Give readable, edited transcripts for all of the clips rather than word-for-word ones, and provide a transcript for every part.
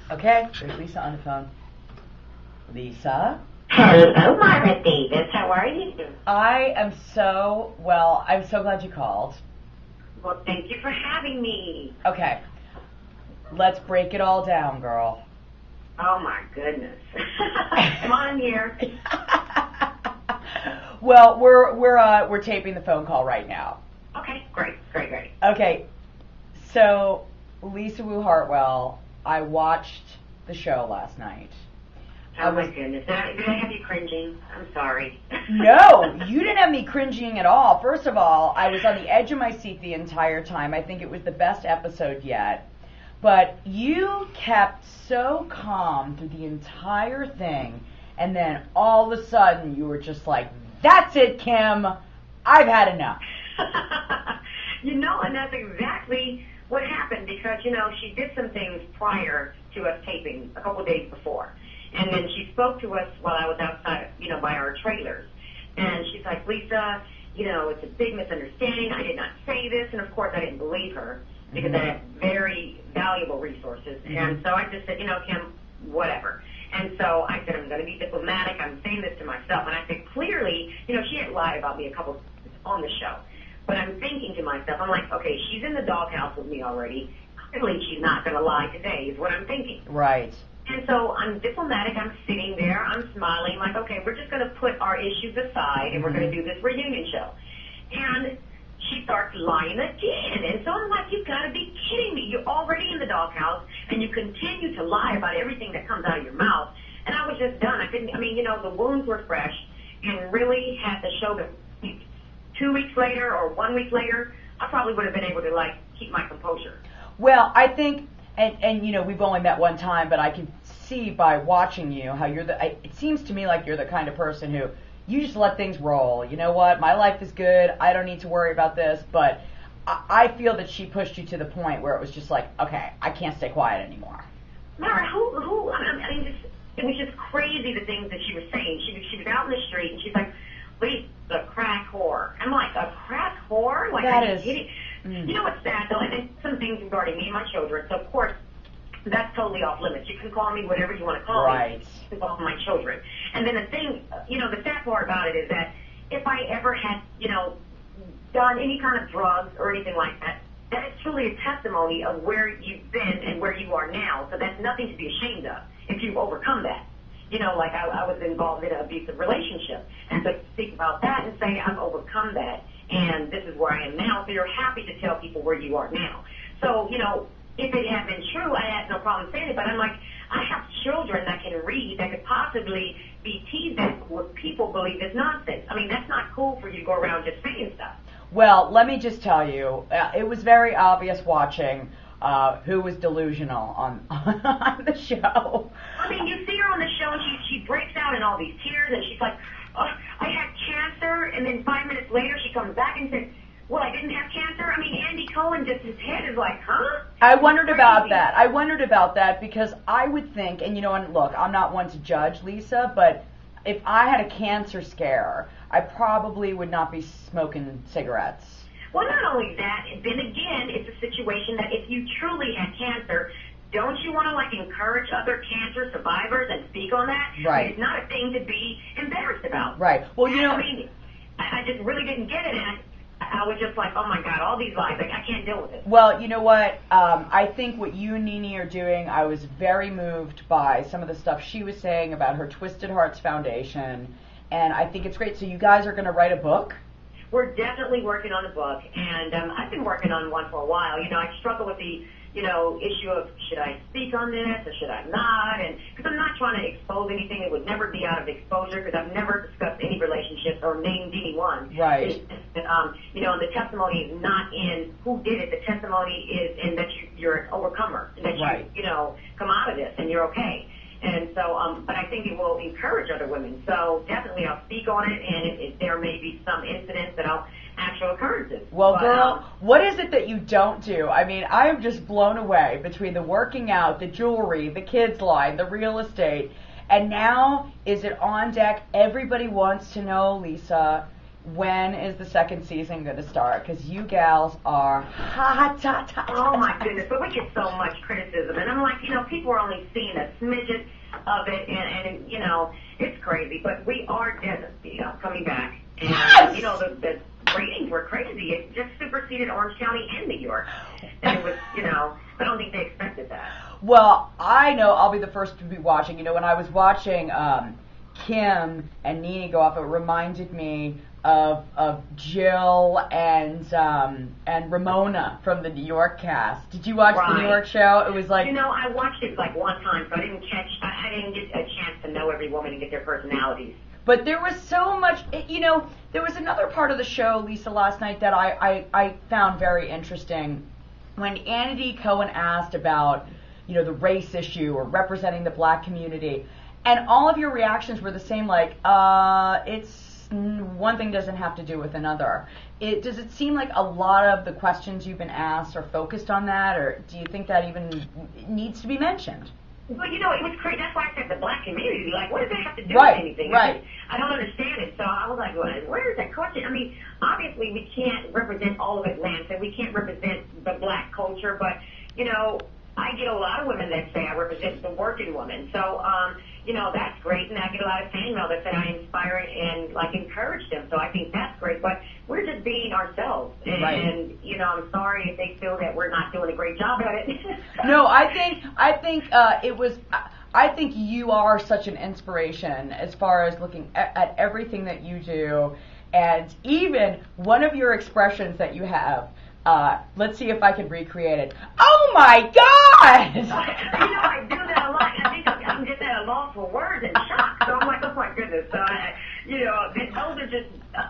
Okay, there's Lisa on the phone. Lisa? Hello, Myra Davis. How are you? I am so well. I'm so glad you called. Well, thank you for having me. Okay, let's break it all down, girl. Oh, my goodness. Come on here. Well, we're taping the phone call right now. Okay, great. Okay, so Lisa Wu Hartwell, I watched the show last night. Oh, my goodness. Did I have you cringing? I'm sorry. No, you didn't have me cringing at all. First of all, I was on the edge of my seat the entire time. I think it was the best episode yet. But you kept so calm through the entire thing, and then all of a sudden you were just like, that's it, Kim. I've had enough. And that's exactly what happened because, she did some things prior to us taping a couple days before. And then she spoke to us while I was outside, by our trailers. And she's like, Lisa, it's a big misunderstanding. I did not say this. And, of course, I didn't believe her because I had very valuable resources. And so I just said, Kim, whatever. And so I said, I'm going to be diplomatic. I'm saying this to myself. And I said, clearly, she had lied about me a couple on the show. But I'm thinking to myself, I'm like, okay, she's in the doghouse with me already. Clearly she's not going to lie today is what I'm thinking. Right. And so I'm diplomatic. I'm sitting there. I'm smiling like, okay, we're just going to put our issues aside and we're going to do this reunion show. And she starts lying again. And so I'm like, you've got to be kidding me. You're already in the doghouse and you continue to lie about everything that comes out of your mouth. And I was just done. The wounds were fresh and really had the show been 2 weeks later or 1 week later, I probably would have been able to keep my composure. Well, I think, and we've only met one time, but I can see by watching you how it seems to me like you're the kind of person who, you just let things roll. You know what? My life is good. I don't need to worry about this. But I feel that she pushed you to the point where it was just like, okay, I can't stay quiet anymore. Mara, it was just crazy the things that she was saying. She was out in the street and she's like, wait, the crack whore. I'm like, a crack whore? Like, that are you is kidding? You know what's sad though? And some things regarding me and my children. So of course, that's totally off limits. You can call me whatever you want to call me. Involving my children. And then the thing, the sad part about it is that if I ever had, done any kind of drugs or anything like that, that is truly a testimony of where you've been and where you are now. So that's nothing to be ashamed of if you've overcome that. I was involved in an abusive relationship. And so think about that and say, I've overcome that. And this is where I am now. So you're happy to tell people where you are now. So, if it had been true, I had no problem saying it. But I'm like, I have children that can read that could possibly be teased at what people believe is nonsense. That's not cool for you to go around just saying stuff. Well, let me just tell you, it was very obvious watching who was delusional on the show. You see her on the show and she breaks out in all these tears and she's like, oh, I had cancer. And then 5 minutes later she comes back and says, well, I didn't have cancer. Andy Cohen, just his head is like, huh? I wondered about that because I would think, and look, I'm not one to judge Lisa, but if I had a cancer scare, I probably would not be smoking cigarettes. Well, not only that, then again, it's a situation that if you truly had cancer, don't you want to encourage other cancer survivors and speak on that? Right. It's not a thing to be embarrassed about. Right. Well, I just really didn't get it, and I was just like, oh my God, all these lies, I can't deal with it. Well, you know what? I think what you and Nene are doing, I was very moved by some of the stuff she was saying about her Twisted Hearts Foundation, and I think it's great. So you guys are going to write a book? We're definitely working on a book, and I've been working on one for a while. I struggle with the, issue of should I speak on this or should I not? And because I'm not trying to expose anything that would never be out of exposure, because I've never discussed any relationships or named anyone. Right. It's just that, and the testimony is not in who did it. The testimony is in that you're an overcomer, and that you come out of this and you're okay. And so, but I think it will encourage other women. So definitely I'll speak on it, and there may be some incidents that actual occurrences. Well, girl, what is it that you don't do? I am just blown away between the working out, the jewelry, the kids line, the real estate, and now is it on deck? Everybody wants to know, Lisa, when is the second season going to start? Because you gals are hot. Oh my goodness, but we get so much criticism, and I'm like, people are only seeing a smidget of it, and it's crazy, but we are coming back, and Yes! The ratings were crazy. It just superseded Orange County and New York, and it was, I don't think they expected that. Well, I know I'll be the first to be watching. When I was watching Kim and Nene go off, it reminded me of Jill and Ramona from the New York cast. Did you watch the New York show? It was like I watched it like one time, so I didn't get a chance to know every woman and get their personalities. But there was so much, there was another part of the show, Lisa, last night that I found very interesting. When Andy Cohen asked about, the race issue or representing the black community, and all of your reactions were the same, like, it's one thing doesn't have to do with another. Does it seem like a lot of the questions you've been asked are focused on that, or do you think that even needs to be mentioned? Well, it was crazy. That's why I said the black community. Like, what does that have to do with anything? Right. I don't understand it. So I was like, well, where is that question? I mean, obviously we can't represent all of Atlanta. We can't represent the black culture. But, I get a lot of women that say I represent the working woman. So, that's great. And I get a lot of fan mail that say I inspire and, encourage them. So I think that's great. But we're just being ourselves. And, I'm sorry if they feel that we're not doing a great job at it. No, I think you are such an inspiration as far as looking at everything that you do, and even one of your expressions that you have. Let's see if I can recreate it. Oh my God! I do that a lot. I think I'm just at a loss for words and shock. So I'm like, oh my goodness. So those are just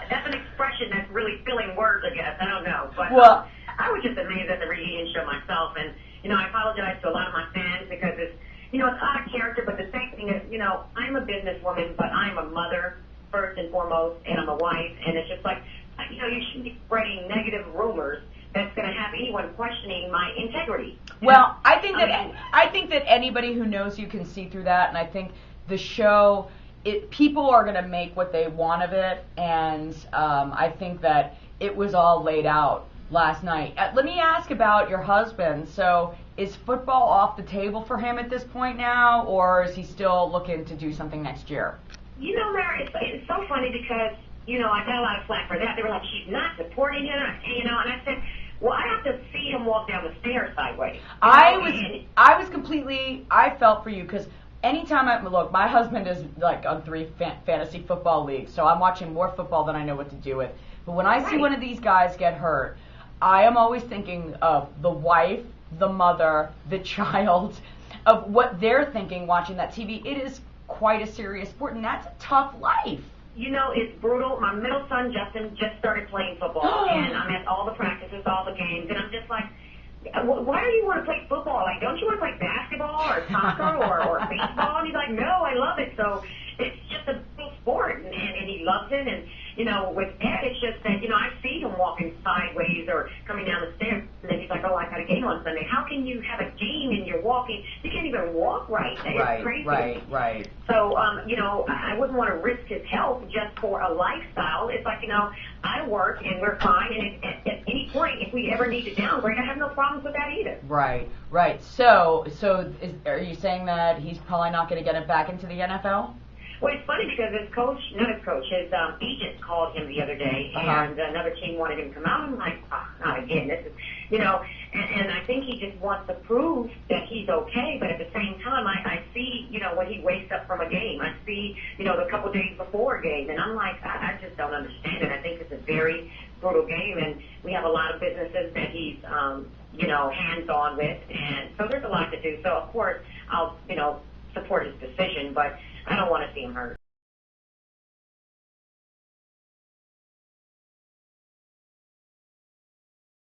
that's an expression that's really filling words, I guess. I don't know, but I was just amazed at the reunion show myself, and I apologize to a lot of my fans because it's out of character, but the same thing is, I'm a businesswoman, but I'm a mother first and foremost, and I'm a wife, and it's just like, you shouldn't be spreading negative rumors that's going to have anyone questioning my integrity. Well, I think that anybody who knows you can see through that, and I think the show, people are going to make what they want of it, and I think that it was all laid out last night. Let me ask about your husband. So, is football off the table for him at this point now, or is he still looking to do something next year? Mary, it's so funny because, I got a lot of flack for that. They were like, she's not supporting him, and I said, well, I have to see him walk down the stairs sideways. I felt for you because anytime my husband is like on 3 fantasy football leagues, so I'm watching more football than I know what to do with. But when I see one of these guys get hurt, I am always thinking of the wife, the mother, the child, of what they're thinking watching that TV. It is quite a serious sport, and that's a tough life. It's brutal. My middle son, Justin, just started playing football, and I'm at all the practices, all the games, and I'm just like, why do you want to play football? Like, don't you want to play basketball or soccer or baseball? And he's like, no, I love it. So it's just a cool sport, and he loves it. And, with Ed, it's just that, I see him walking sideways or coming down the stairs, and then he's like, oh, I got a game on Sunday. How can you have a game and you're walking? You can't even walk right. It's crazy. Right. So, I wouldn't want to risk his health just for a lifestyle. It's like, I work and we're fine, and at any point, if we ever need to downgrade, I have no problems with that either. Right. So are you saying that he's probably not going to get it back into the NFL? Well, it's funny because his agent called him the other day, and another team wanted him to come out. I'm like, not again. This is, and I think he just wants to prove that he's okay, but at the same time, I see, when he wakes up from a game. I see, the couple days before a game, and I'm like, I just don't understand it. I think it's a very brutal game, and we have a lot of businesses that he's, hands-on with, and so there's a lot to do. So, of course, I'll, support his decision, but I don't want to see him hurt.